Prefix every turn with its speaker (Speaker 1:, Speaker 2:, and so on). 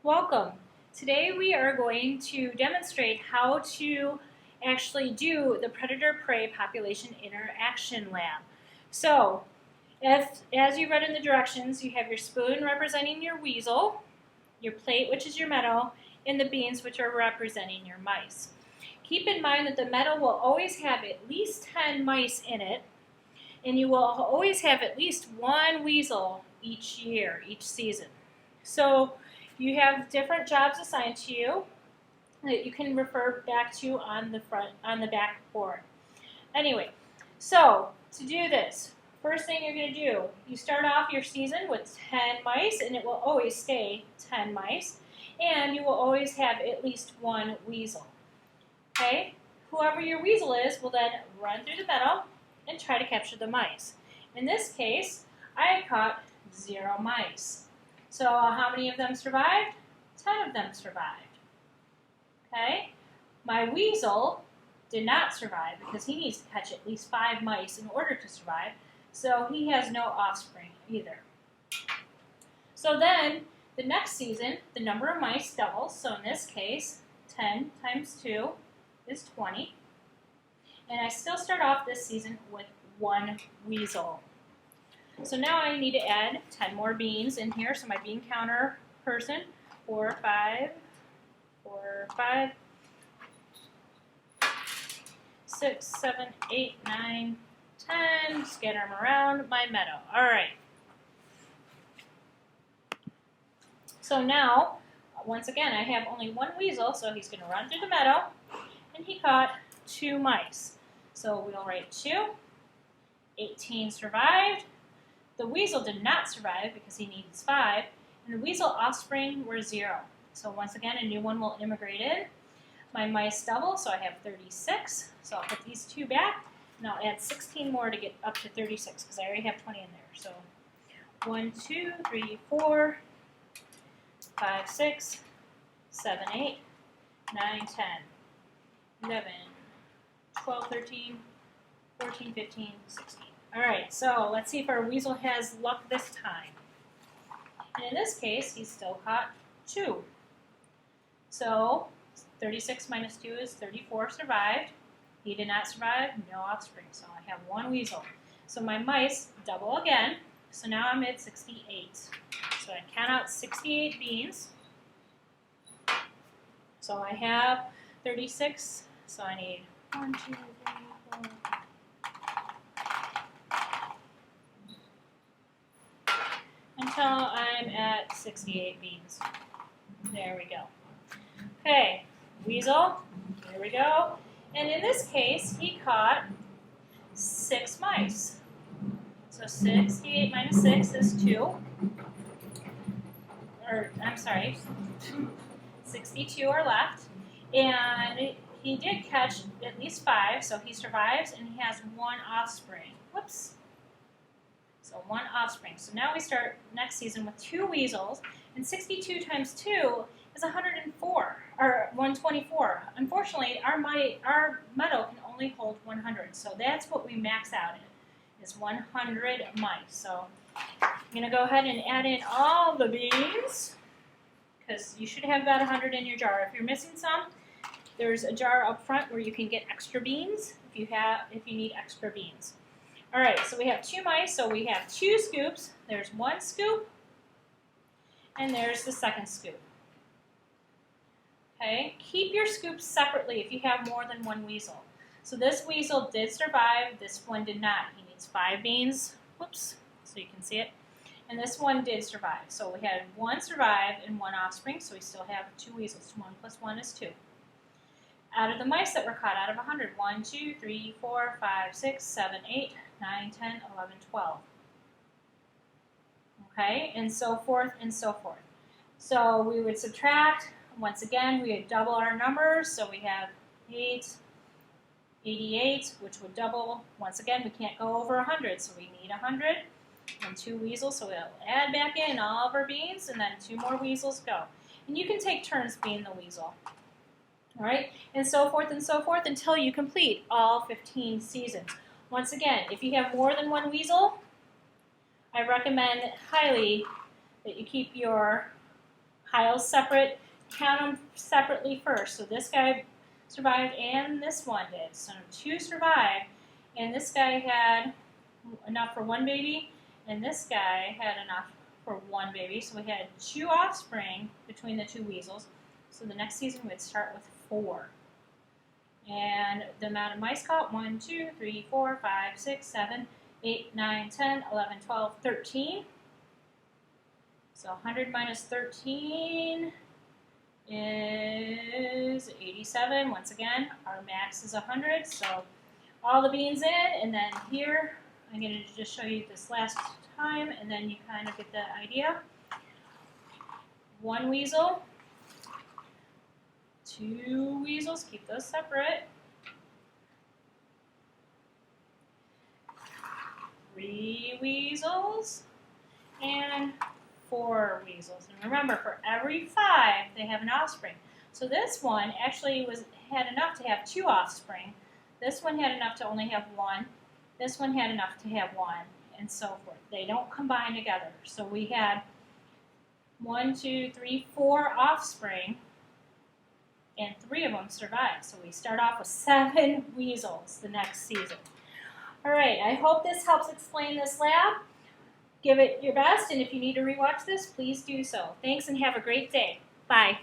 Speaker 1: Welcome. Today we are going to demonstrate how to actually do the predator-prey population interaction lab. So, as you read in the directions, you have your spoon representing your weasel, your plate, which is your meadow, and the beans, which are representing your mice. Keep in mind that the meadow will always have at least 10 mice in it, and you will always have at least one weasel each year, each season. So you have different jobs assigned to you that you can refer back to on the back board. Anyway, so to do this, first thing you're going to do, you start off your season with 10 mice, and it will always stay 10 mice, and you will always have at least one weasel. Okay? Whoever your weasel is will then run through the meadow and try to capture the mice. In this case, I caught 0 mice. So how many of them survived? 10 of them survived. Okay? My weasel did not survive because he needs to catch at least 5 mice in order to survive, so he has no offspring either. So then, the next season, the number of mice doubles. So in this case, 10 times 2 is 20. And I still start off this season with 1 weasel. So now I need to add 10 more beans in here. So my bean counter person, 4, 5, 6, 7, 8, 9, 10. Scatter them around my meadow. All right. So now, once again, I have only 1 weasel, so he's going to run through the meadow, and he caught 2 mice. So we'll write 2. 18 survived. The weasel did not survive because he needs 5, and the weasel offspring were 0. So once again, a new one will immigrate in. My mice double, so I have 36. So I'll put these 2 back, and I'll add 16 more to get up to 36 because I already have 20 in there. So 1, 2, 3, 4, 5, 6, 7, 8, 9, 10, 11, 12, 13, 14, 15, 16. All right, so let's see if our weasel has luck this time. And in this case, he still caught 2. So 36 minus 2 is 34 survived. He did not survive, no offspring, so I have 1 weasel. So my mice double again, so now I'm at 68. So I count out 68 beans. So I have 36, so I need 1, 2, 3, 4, 5. Until I'm at 68 beans. There we go. Okay, weasel, here we go. And in this case, he caught 6 mice. So 68 minus 6 is 2. Or, I'm sorry, 62 are left. And he did catch at least 5, so he survives, and he has 1 offspring. Whoops. So 1 offspring. So now we start next season with 2 weasels, and 62 times 2 is 104, or 124. Unfortunately, our meadow can only hold 100, so that's what we max out in, is 100 mice. So I'm going to go ahead and add in all the beans, because you should have about 100 in your jar. If you're missing some, there's a jar up front where you can get extra beans if you need extra beans. All right, so we have 2 mice, so we have 2 scoops. There's 1 scoop, and there's the second scoop. Okay, keep your scoops separately if you have more than 1 weasel. So this weasel did survive, this one did not. He needs 5 beans, whoops, so you can see it. And this one did survive. So we had 1 survive and 1 offspring, so we still have 2 weasels. 1 plus 1 is 2. Out of the mice that were caught out of 100, 1, 2, 3, 4, 5, 6, 7, 8, 9, 10, 11, 12. Okay, and so forth and so forth. So we would subtract. Once again, we would double our numbers. So we have 88, which would double. Once again, we can't go over 100, so we need 100 and 2 weasels. So we'll add back in all of our beans, and then 2 more weasels go. And you can take turns being the weasel. All right, and so forth until you complete all 15 seasons. Once again, if you have more than 1 weasel, I recommend highly that you keep your piles separate, count them separately first. So this guy survived and this one did. So 2 survived, and this guy had enough for 1 baby, and this guy had enough for 1 baby. So we had 2 offspring between the 2 weasels. So the next season we'd start with 4. And the amount of mice caught, 1, 2, 3, 4, 5, 6, 7, 8, 9, 10, 11, 12, 13. So 100 minus 13 is 87. Once again, our max is 100. So all the beans in, and then here, I'm going to just show you this last time, and then you kind of get the idea. 1 weasel, 2 weasels, keep those separate. 3 weasels, and 4 weasels. And remember, for every 5, they have an offspring. So this one actually had enough to have 2 offspring. This one had enough to only have 1. This one had enough to have 1, and so forth. They don't combine together. So we had 1, 2, 3, 4 offspring, and 3 of them survived. So we start off with 7 weasels the next season. All right, I hope this helps explain this lab. Give it your best, and if you need to rewatch this, please do so. Thanks, and have a great day. Bye.